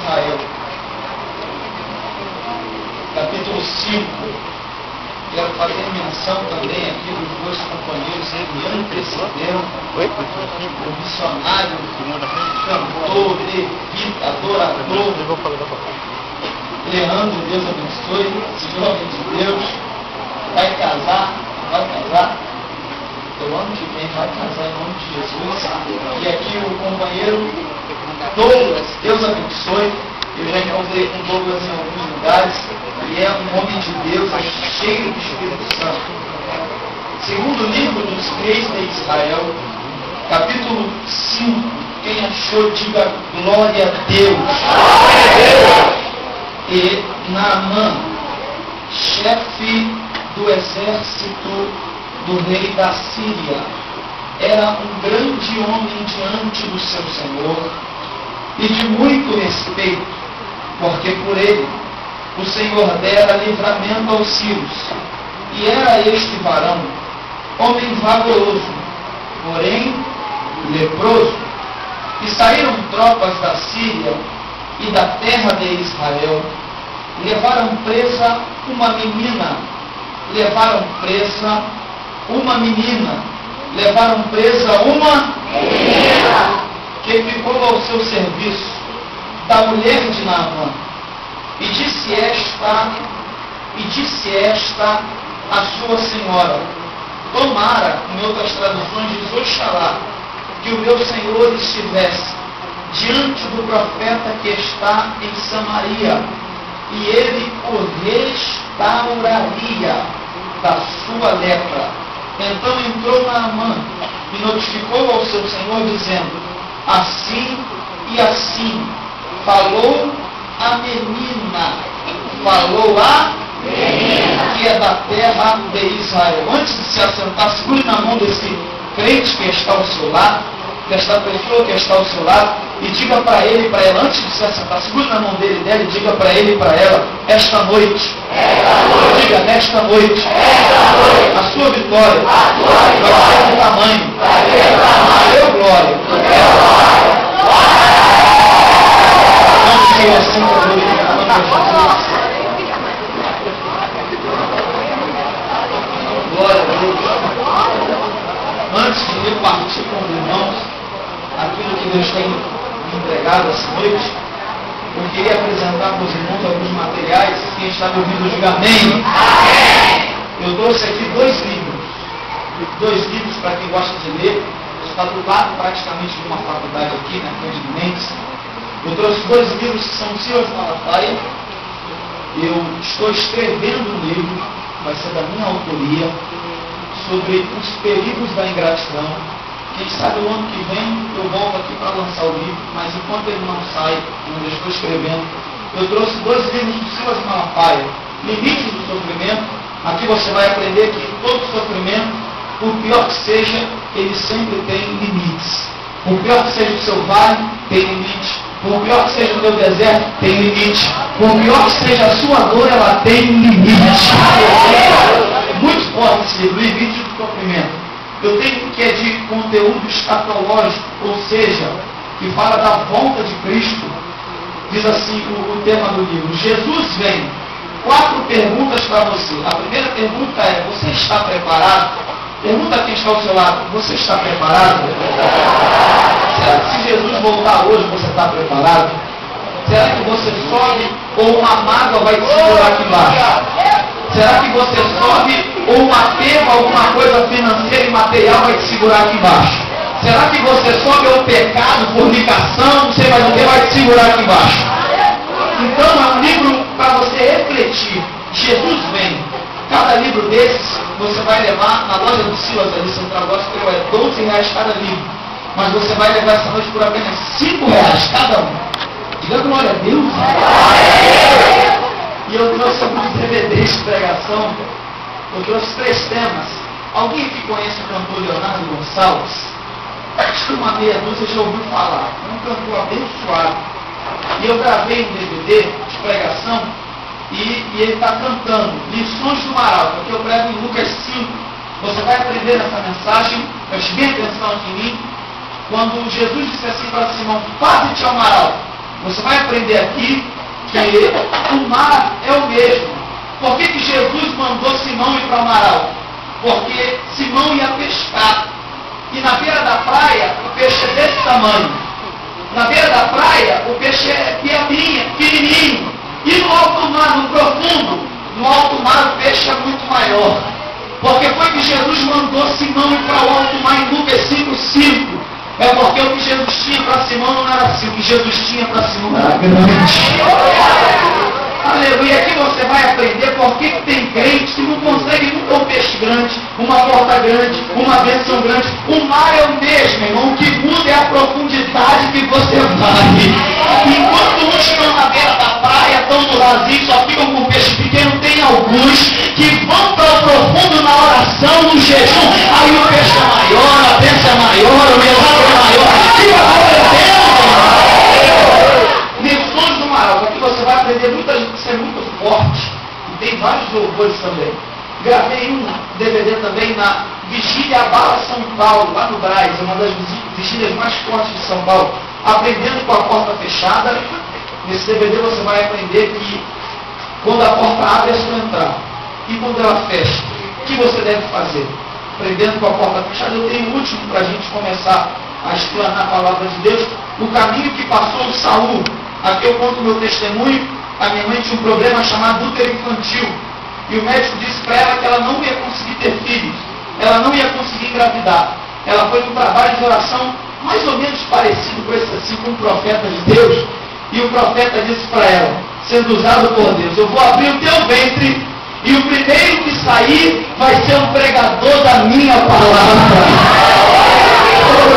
Israel. Capítulo 5. Quero fazer menção também aqui dos dois companheiros que me antecederam, o missionário, cantor, levita, adorador, Leandro, Deus abençoe, esse jovem de Deus, vai casar, o ano que vem vai casar em nome de Jesus. E aqui o companheiro Douglas, Deus abençoe. Eu já encontrei com Douglas em alguns lugares, e é um homem de Deus, cheio do Espírito Santo. Segundo livro dos Reis de Israel, capítulo 5, quem achou, diga glória a Deus. E Naamã, chefe do exército do rei da Síria, era um grande homem diante do seu Senhor e de muito respeito, porque por ele o Senhor dera livramento aos sírios. E era este varão homem valoroso, porém leproso. E saíram tropas da Síria e da terra de Israel, levaram presa uma menina, levaram presa uma menina que ficou ao seu serviço, da mulher de Naamã. E disse esta a sua senhora: tomara, em outras traduções diz Oxalá, que o meu senhor estivesse diante do profeta que está em Samaria, e ele o restauraria da sua lepra. Então entrou Naamã e notificou ao seu senhor, dizendo: assim e assim falou a menina, que é da terra de Israel. Antes de se assentar, segure na mão desse crente que está ao seu lado, desta pessoa que está ao seu lado, e diga para ele e para ela, antes de se assentar, segure na mão dele e dela, e diga para ele e para ela: esta noite, diga, nesta noite, a sua vitória vai ser do tamanho do teu glória. Vamos ser assim com Deus. Glória a Deus. Antes de repartir com os irmãos aquilo que Deus tem me entregado essa noite, eu queria apresentar para os irmãos alguns materiais. Quem está me ouvindo, diga amém. Eu trouxe aqui dois livros para quem gosta de ler. Está do lado praticamente de uma faculdade aqui, na Cândido Mendes. Eu trouxe dois livros que são Silas Malafaia. Eu estou escrevendo um livro, vai ser da minha autoria, sobre os perigos da ingratidão. Quem sabe o ano que vem eu volto aqui para lançar o livro, mas enquanto ele não sai, eu ainda estou escrevendo. Eu trouxe dois livros do Silas Malafaia, Limites do Sofrimento. Aqui você vai aprender que todo sofrimento, por pior que seja, ele sempre tem limites. Por pior que seja o seu vale, tem limite. Por pior que seja o teu deserto, tem limite. Por pior que seja a sua dor, ela tem limite. Muito forte esse livro, Limite do Sofrimento. Eu tenho que é de conteúdo escatológico, ou seja, que fala da volta de Cristo. Diz assim o tema do livro: Jesus vem. 4 perguntas para você. A primeira pergunta é: você está preparado? Pergunta a quem está ao seu lado: você está preparado? Será que se Jesus voltar hoje, você está preparado? Será que você sobe ou uma mágoa vai te segurar aqui embaixo? Será que você sobe ou um apego a alguma coisa financeira e material vai te segurar aqui embaixo? Será que você sobe ou pecado, fornicação, não sei mais o que, vai te segurar aqui embaixo? Então é um livro para você refletir. Jesus vem. Cada livro desses você vai levar na loja do Silas ali, Central Gospel, é R$12 cada livro. Mas você vai levar essa noite por apenas R$5 cada um. Diga glória a Deus. E eu trouxe alguns DVDs de pregação. Eu trouxe 3 temas. Alguém que conhece o cantor Leonardo Gonçalves? Acho que uma meia dúzia já ouviu falar. É um cantor abençoado. E eu gravei um DVD de pregação e ele está cantando Lições do Maralto, que eu prego em Lucas 5. Você vai aprender nessa mensagem, preste bem atenção aqui em mim, quando Jesus disse assim para Simão: faze-te ao maralto. Você vai aprender aqui que o mar é o mesmo. Por que Jesus mandou Simão ir para o mar alto? Porque Simão ia pescar. E na beira da praia, o peixe é desse tamanho. Na beira da praia, o peixe é pequenininho. E no alto mar, no profundo, no alto mar o peixe é muito maior. Porque foi que Jesus mandou Simão ir para o alto mar em Lucas 5:5. É porque o que Jesus tinha para Simão não era assim. O que Jesus tinha para Simão era grande. Aleluia. Aqui você vai aprender por que tem crente que não consegue nunca um peixe grande, uma porta grande, uma bênção grande. O mar é o mesmo, irmão. O que muda é a profundidade que você vai. Enquanto uns estão na beira da praia, estão no rasinho, só ficam com peixe pequeno, tem alguns que vão para o profundo na oração, no jejum. Aí o peixe é maior, a bênção é maior, o milagre é maior. Diga glória a Deus! Lições do mar alto. Aqui você vai aprender muita gente que é muito forte. E tem vários louvores também. Gravei um DVD também na Vigília Abala São Paulo, lá no Brás, uma das vigílias mais fortes de São Paulo. Aprendendo com a porta fechada. Nesse DVD você vai aprender que quando a porta abre é só entrar. E quando ela fecha, o que você deve fazer? Aprendendo com a porta fechada. Eu tenho o último para a gente começar a explanar a palavra de Deus. O caminho que passou Saul. Aqui eu conto o meu testemunho. A minha mãe tinha um problema chamado útero infantil. E o médico disse para ela que ela não ia conseguir ter filhos. Ela não ia conseguir engravidar. Ela foi num trabalho de oração mais ou menos parecido com esse assim, com um profeta de Deus. E o profeta disse para ela, sendo usado por Deus: eu vou abrir o teu ventre e o primeiro que sair vai ser um pregador da minha palavra.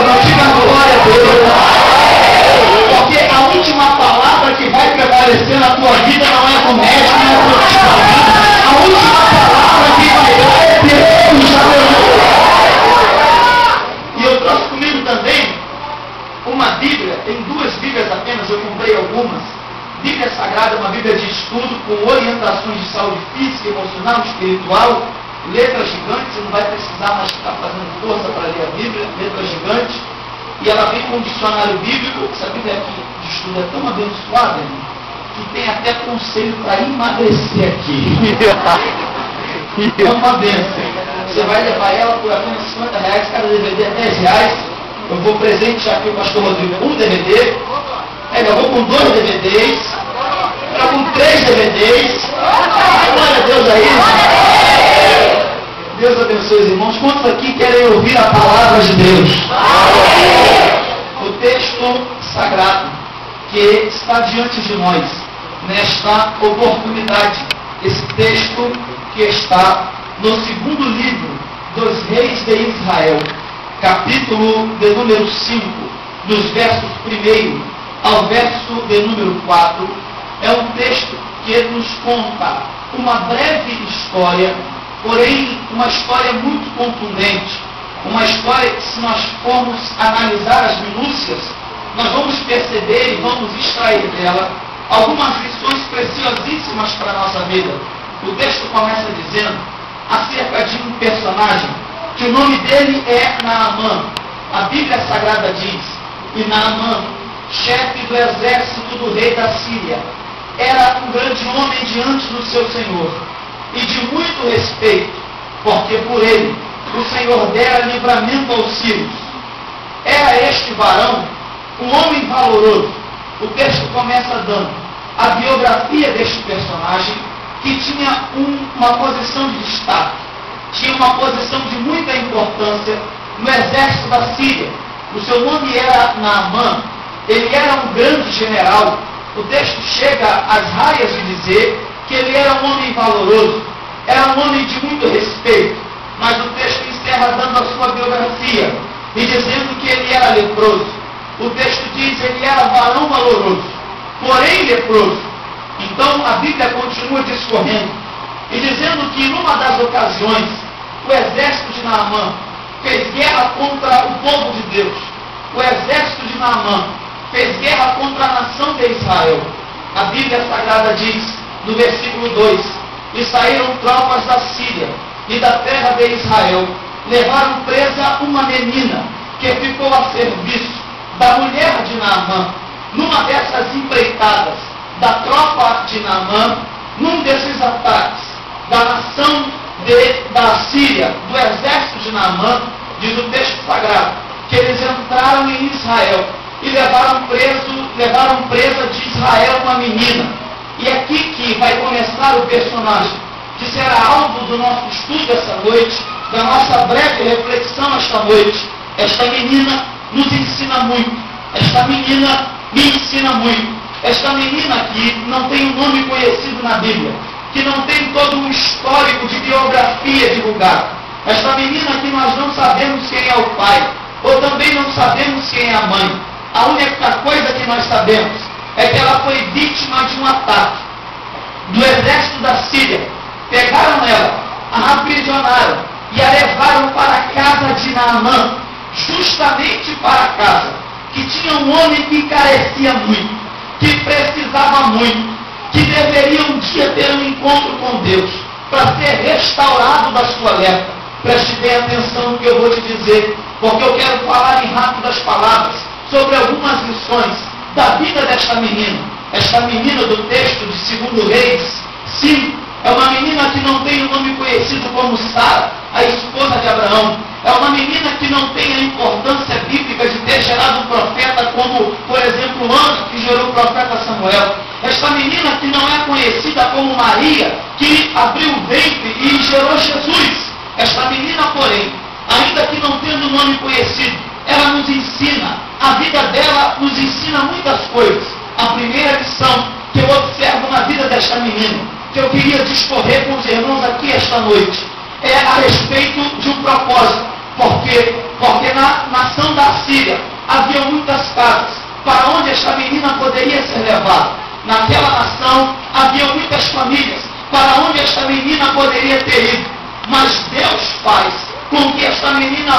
Não diga glória a Deus. Porque a última palavra que vai prevalecer na tua vida não é do médico, não é do hospital. A última palavra que vai dar é Deus. E eu trouxe comigo também uma Bíblia, tem 2 Bíblias apenas, eu comprei algumas. Bíblia Sagrada, uma Bíblia de estudo com orientações de saúde física, emocional, espiritual, letras gigantes. Você não vai precisar mais ficar fazendo força para ler a Bíblia, letras gigantes. E ela vem com um dicionário bíblico. Essa Bíblia aqui de estudo é tão abençoada, irmão, que tem até conselho para emagrecer aqui. É uma bênção. Você vai levar ela por apenas R$50, cada DVD é R$10. Eu vou presentear aqui o pastor Rodrigo um DVD. Eu vou com 2 DVDs. Eu vou com 3 DVDs. Glória a Deus aí. Deus abençoe os irmãos. Quantos aqui querem ouvir a palavra de Deus? O texto sagrado que está diante de nós nesta oportunidade. Esse texto que está no 2º livro dos Reis de Israel, capítulo de número 5, dos versos 1 ao verso de número 4, é um texto que nos conta uma breve história, porém uma história muito contundente, uma história que, se nós formos analisar as minúcias, nós vamos perceber e vamos extrair dela algumas lições preciosíssimas para a nossa vida. O texto começa dizendo acerca de um personagem que o nome dele é Naamã. A Bíblia Sagrada diz: e Naamã, chefe do exército do rei da Síria, era um grande homem diante do seu Senhor, e de muito respeito, porque por ele o Senhor dera livramento aos sírios. Era este varão um homem valoroso. O texto começa dando a biografia deste personagem, que tinha uma posição de destaque, tinha uma posição de muita importância no exército da Síria. O seu nome era Naamã. Ele era um grande general. O texto chega às raias de dizer que ele era um homem valoroso, era um homem de muito respeito, mas o texto encerra dando a sua biografia e dizendo que ele era leproso. O texto diz que ele era varão valoroso, porém leproso. Então a Bíblia continua discorrendo e dizendo que numa das ocasiões o exército de Naamã fez guerra contra o povo de Deus. O exército de Naamã fez guerra contra a nação de Israel. A Bíblia Sagrada diz, no versículo 2, e saíram tropas da Síria e da terra de Israel, levaram presa uma menina que ficou a serviço da mulher de Naamã, numa dessas empreitadas da tropa de Naamã, num desses ataques da nação da Síria, do exército de Naamã, diz o texto sagrado, que eles entraram em Israel e levaram presa de Israel uma menina. E aqui que vai começar o personagem, que será alvo do nosso estudo essa noite, da nossa breve reflexão esta noite. Esta menina nos ensina muito. Esta menina me ensina muito. Esta menina que não tem um nome conhecido na Bíblia, que não tem todo um histórico de biografia divulgado. Esta menina que nós não sabemos quem é o pai, ou também não sabemos quem é a mãe. A única coisa que nós sabemos é que ela foi vítima de um ataque do exército da Síria. Pegaram ela, a aprisionaram e a levaram para a casa de Naamã, justamente para a casa que tinha um homem que carecia muito, que precisava muito, que deveria um dia ter um encontro com Deus para ser restaurado da sua lepra. Preste bem atenção no que eu vou te dizer, porque eu quero falar em rápidas palavras sobre algumas lições da vida desta menina. Esta menina do texto de 2 Reis 5 é uma menina que não tem um nome conhecido como Sara, a esposa de Abraão. É uma menina que não tem a importância bíblica de ter gerado um profeta como, por exemplo, Ana, que gerou o profeta Samuel. Esta menina que não é conhecida como Maria, que abriu o ventre e gerou Jesus. Esta menina, porém, ainda que não tendo nome conhecido, ela nos ensina, a vida dela nos ensina muitas coisas. A primeira lição que eu observo na vida desta menina, que eu queria discorrer com os irmãos aqui esta noite, é a respeito de um propósito. Porque na nação da Síria havia muitas casas para onde esta menina poderia ser levada. Naquela nação havia muitas famílias para onde esta menina poderia ter ido. Mas Deus faz com que esta menina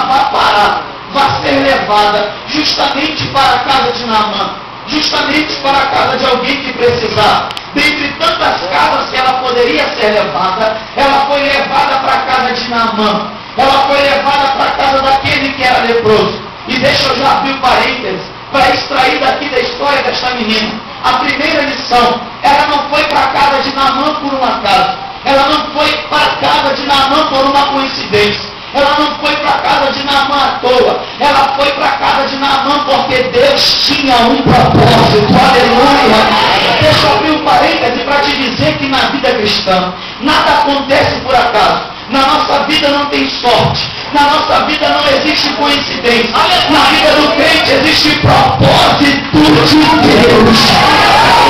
vá ser levada justamente para a casa de Naamã, justamente para a casa de alguém que precisar. Dentre tantas casas que ela poderia ser levada, ela foi levada para a casa de Naamã. Ela foi levada para a casa daquele que era leproso. E deixa eu já abrir um parênteses para extrair daqui da história desta menina. A primeira lição, ela não foi para a casa de Naamã por um acaso. Ela não foi para a casa de Naamã por uma coincidência. Ela não foi para a casa de Naamã à toa. Ela foi para a casa de Naamã porque Deus tinha um propósito. Aleluia! Deixa eu abrir um parêntese para te dizer que na vida cristã nada acontece por acaso. Na nossa vida não tem sorte. Na nossa vida não existe coincidência. Na vida do crente existe propósito de Deus.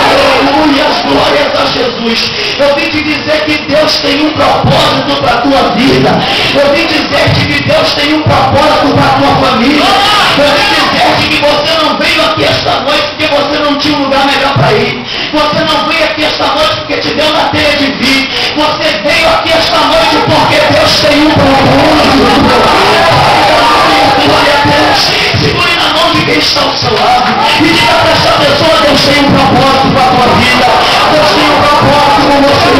Aleluia, glórias a Jesus. Eu vim te dizer que Deus tem um propósito para a tua vida. Eu vim dizer-te que Deus tem um propósito para a tua família. Eu vim dizer-te que você não veio aqui esta noite porque você não tinha um lugar melhor para ir. Você não veio aqui esta noite porque te deu na telha de vidro. Você veio aqui esta noite porque Deus tem um propósito. Glória a Deus. Segure na mão de quem está ao seu lado e diga para esta pessoa: Deus tem um propósito para a tua vida. Deus tem um propósito com você.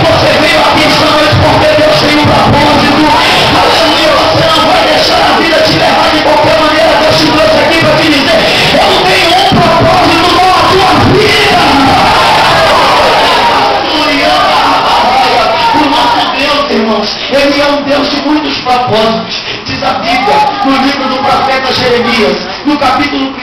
Você veio aqui esta noite porque Deus tem um propósito. Aleluia. Você não vai deixar a vida te levar de qualquer maneira. Deus te trouxe aqui para te dizer: eu tenho um propósito com a tua vida. O nosso Deus, irmãos, Ele é um Deus de muitos propósitos. Diz a Bíblia, no livro do profeta Jeremias, no capítulo 1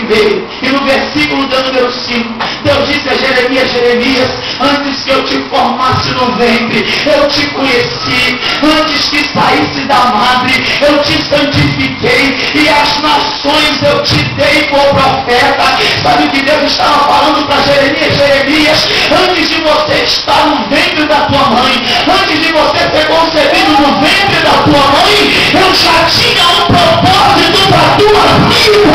e no versículo de número 5, Deus disse a Jeremias: Jeremias, antes que eu te formasse no ventre, eu te conheci. Antes que saísse da madre, eu te santifiquei, e as nações eu te dei por profeta. Sabe o que Deus estava falando para Jeremias? Jeremias, antes de você estar no ventre da tua mãe, antes de você ser concebido no ventre da tua mãe, eu já tinha um propósito para a tua vida.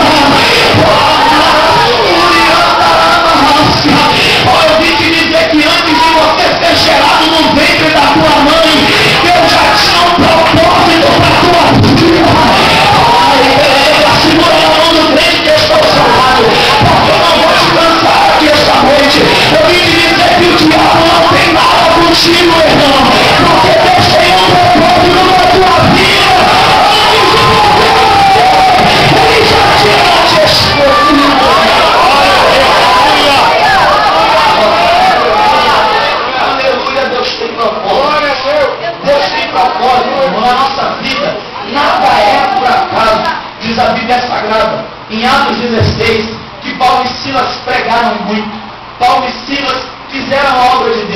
Eu vim te dizer que antes de você ser gerado no ventre da tua mãe, eu já tinha um propósito para a tua vida. Segura a mão do crente que está ao seu lado, porque eu não vou te cansar aqui esta noite. Eu vim te dizer que o diabo não tem nada contigo, irmão, porque Deus tem um propósito na tua vida. Ele já tinha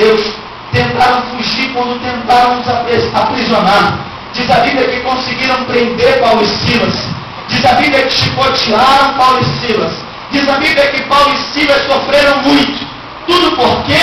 Deus tentaram fugir quando tentaram os aprisionar. Diz a Bíblia que conseguiram prender Paulo e Silas. Diz a Bíblia que chicotearam Paulo e Silas. Diz a Bíblia que Paulo e Silas sofreram muito. Tudo porque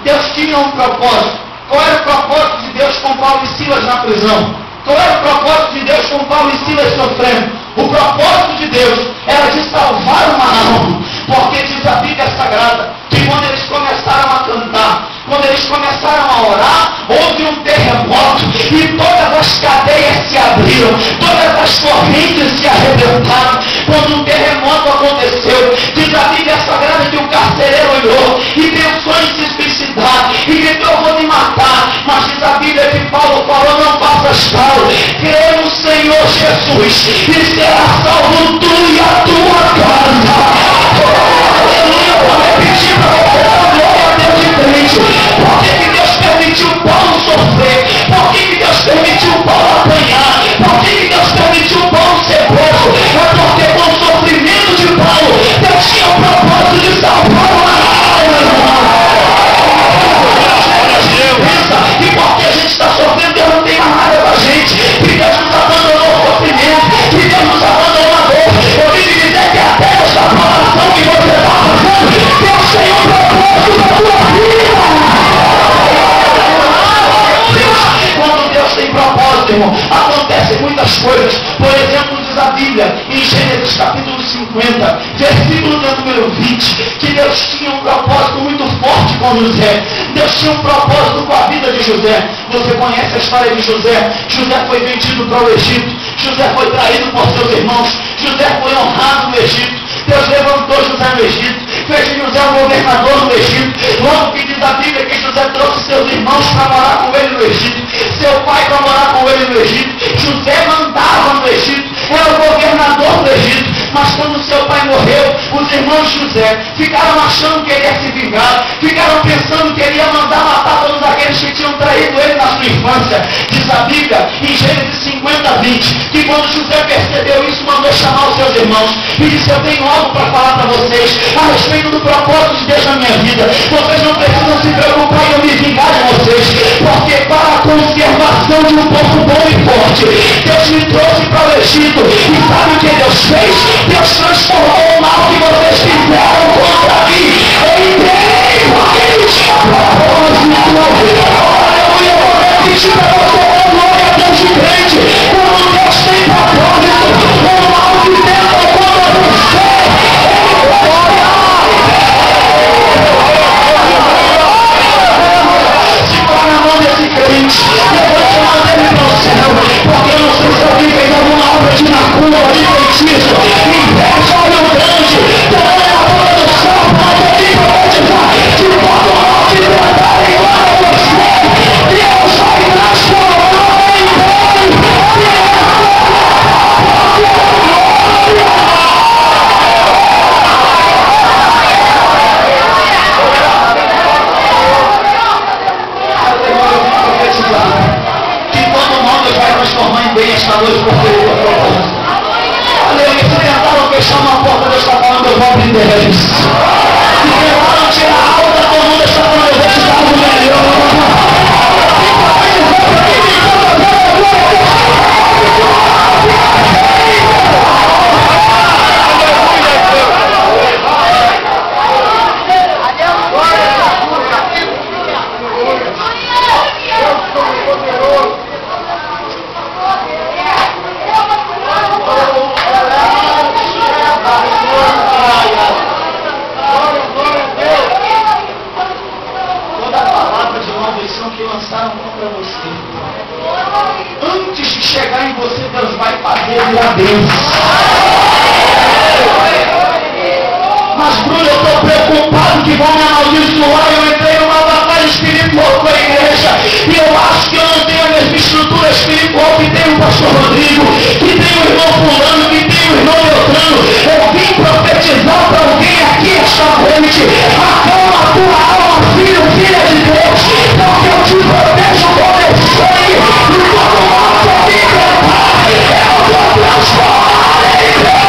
Deus tinha um propósito. Qual era o propósito de Deus com Paulo e Silas na prisão? Qual era o propósito de Deus com Paulo e Silas sofrendo? O propósito de Deus era de salvar uma alma. Porque diz a Bíblia Sagrada que quando eles começaram a cantar, quando eles começaram a orar, houve um terremoto e todas as cadeias se abriram, todas as correntes se arrebentaram. Quando um terremoto aconteceu, diz a Bíblia Sagrada que o carcereiro olhou e pensou em se suicidar e gritou: eu vou me matar. Mas diz a Bíblia que Paulo falou: não faças tal, crê no Senhor Jesus e será salvo tu e a tua casa. Aleluia, eu vou repetir para você, glória a Deus de crente. Por que Deus permitiu Paulo sofrer? Por que Deus permitiu Paulo apanhar? Por que Deus permitiu Paulo ser preso? É porque com o sofrimento de Paulo, Deus tinha o propósito de salvar uma alma. E porque a gente está sofrendo, Deus não tem mais nada com a gente. Que Deus nos abandonou o sofrimento, que Deus nos abandonou a dor. Eu vim te dizer que até essa provação que você está passando, Deus tem um propósito na tua vida. Quando Deus tem propósito, irmão, acontecem muitas coisas. Por exemplo, diz a Bíblia, em Gênesis capítulo 50, versículo de número 20, que Deus tinha um propósito muito forte com José. Deus tinha um propósito com a vida de José. Você conhece a história de José? José foi vendido para o Egito. José foi traído por seus irmãos. José foi honrado no Egito. Deus levantou José no Egito, fez de José um governador no Egito. Logo que diz a Bíblia que José trouxe seus irmãos para morar com ele no Egito, seu pai para morar com ele no Egito. José mandava no Egito, era o governador do Egito. Mas quando seu pai morreu, os irmãos de José ficaram achando que ele ia se vingar, ficaram pensando que ele ia mandar matar todos aqueles que tinham traído ele na sua infância. Diz a Bíblia, em Gênesis 50, 20, que quando José percebeu isso, mandou chamar os seus irmãos e disse: eu tenho algo para falar para vocês a respeito do propósito de Deus na minha vida. Vocês não precisam se preocupar em eu me vingar de vocês, porque para a conservação de um povo bom e forte, Deus me trouxe para o Egito. E sabe o que Deus fez? Deus transformou o mal que vocês fizeram contra mim em bem, porque Ele tinha propósito. Aleluia, eu vou repetir para você, glória a Deus de crente. Quando Deus tem propósito, o mal que tenta contra você, segura na mão desse crente, levante a mão dele para o céu, porque eu não sei se alguém fez alguma obra de macumba, de feitiço, inveja, olho grande, tomando a boca do céu para poder profetizar, de todo mal que levantarem contra você, Deus vai transformar em bem. Que todo mal Deus vai transformar em bem esta noite, porque Ele é propósito. Aleluia, se tentaram fechar uma porta, Deus está falando: eu vou abrir 10. Se tentaram tirar a alta, todo mundo está falando: eu vou te dar algo melhor. Que lançaram contra você, antes de chegar em você, Deus vai fazer virar bênção. Mas Bruno, eu estou preocupado que vão me amaldiçoar. Eu entrei numa batalha espiritual com a igreja e eu acho que eu não tenho a mesma estrutura espiritual que tem o pastor Rodrigo, que tem o irmão fulano, que tem o irmão Beltrano. Eu vim profetizar para alguém aqui esta noite: acalma a tua alma, filho, filha de Deus, porque eu te protejo com meu sangue, e todo mal que eu me levantar, eu vou transformar em bem.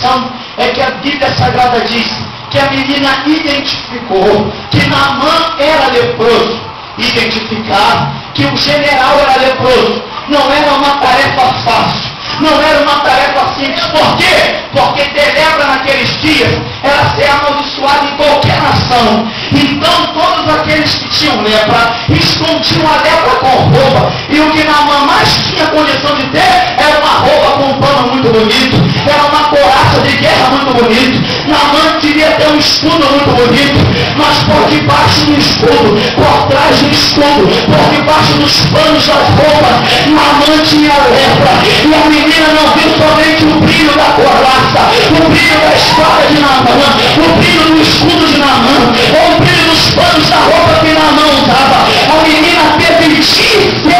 questão é que a Bíblia Sagrada diz que a menina identificou que Naamã era leproso. Identificar que o general era leproso não era uma tarefa fácil, não era uma tarefa simples. Por quê? Porque ter lepra naqueles dias era ser amaldiçoado em qualquer nação. Então todos aqueles que tinham lepra escondiam a lepra com roupa, e o que Naamã mais tinha condição de ter era uma roupa com um pano muito bonito, era uma couraça de guerra muito bonito. Naamã devia ter um escudo muito bonito, mas por debaixo do escudo, por trás do escudo, por debaixo dos panos das roupas, Naamã tinha lepra. E a menina não viu somente o brilho da couraça, o brilho da espada de Naamã, o brilho do escudo de Naamã, ou o brilho dos panos da roupa que Naamã usava. A menina teve discernimento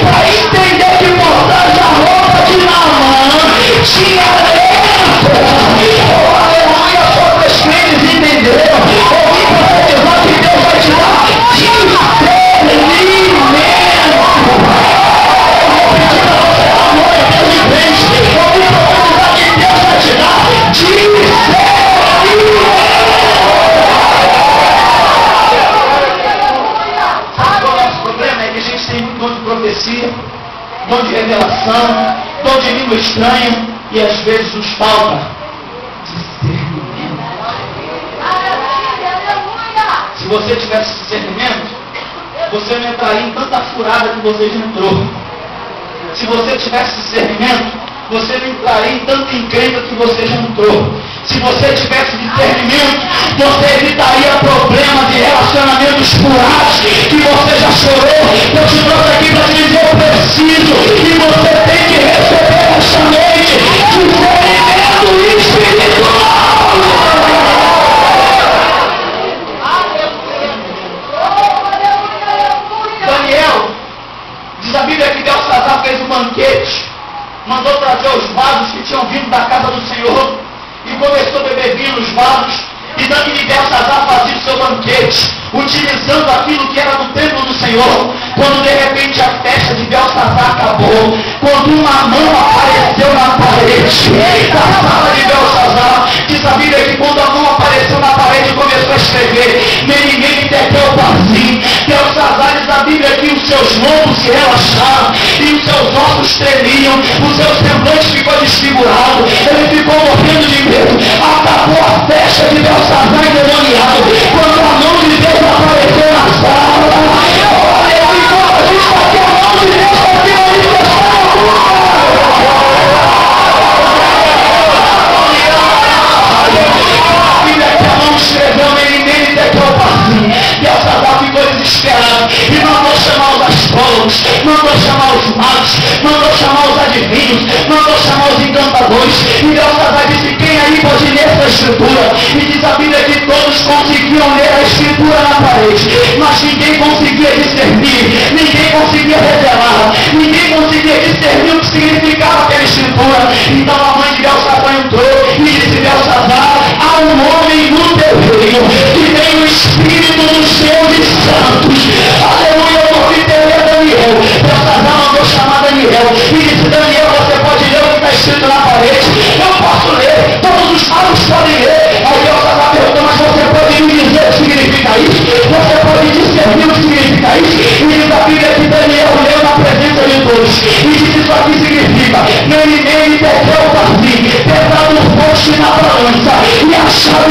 para entender que por trás da roupa de Naamã tinha lepra. Oh, aleluia, só para os crentes entenderam. Ouvi profetizar que Deus vai te dar discernimento. Dom de revelação, dom de língua estranha, e às vezes nos falta discernimento. Se você tivesse discernimento, você não entraria em tanta furada que você já entrou. Se você tivesse discernimento, você não entraria em tanta encrenca que você já entrou. Se você tivesse discernimento, você evitaria problemas de relacionamentos furados que você já chorou. Eu te trouxe aqui para te dizer, eu preciso, e você tem que receber esta noite discernimento espiritual. Daniel, diz a Bíblia que Belsazar fez um banquete, mandou trazer os vasos que tinham vindo da casa do Senhor, e começou a beber vinho nos vasos, e Daniel e Belsazar faziam o seu banquete, utilizando aquilo que era do templo do Senhor. Quando de repente a festa de Belsazar acabou, quando uma mão apareceu na parede da sala de Belsazar, diz a Bíblia que quando a mão apareceu na parede e começou a escrever, ninguém entendeu o barzinho. Belsazar, diz a Bíblia que os seus lombos se relaxaram, e os seus ossos tremiam, o seu semblante ficou desfigurado, ele ficou morrendo de medo. Acabou a festa de Belsazar endemoniado, quando a mão de Deus apareceu na sala. Olha, e quando a gente está aqui, a mão de Deus está aqui manifestando. A Bíblia que a mão escreveu, ninguém entendeu o barzinho. Belsazar ficou desesperado e mandou chamar os astrólogos, mandou chamar os magos, mandou chamar os adivinhos, mandou chamar os encantadores. E Belsazar disse: quem aí pode ler essa escritura? E diz a Bíblia que todos conseguiam ler a escritura na parede, mas ninguém conseguia discernir, ninguém conseguia revelar, ninguém conseguia discernir o que significava aquela escritura. Então a mãe de Belsazar entrou e disse: Belsazar, há um homem no teu reino que tem o espírito dos deuses santos. Aleluia, eu ouvi ler Daniel. Belsazar mandou chamar Daniel e disse: Daniel, você pode ler o que está escrito na parede? Eu posso ler, todos os magos podem ler. Aí Belsazar perguntou: mas você pode me dizer o que significa isso? Você pode discernir o que significa isso? E diz a Bíblia que Daniel leu na presença de todos e disse: isso aqui significa: nem perdeu o barzinho, pesado o poste na balança, e a chave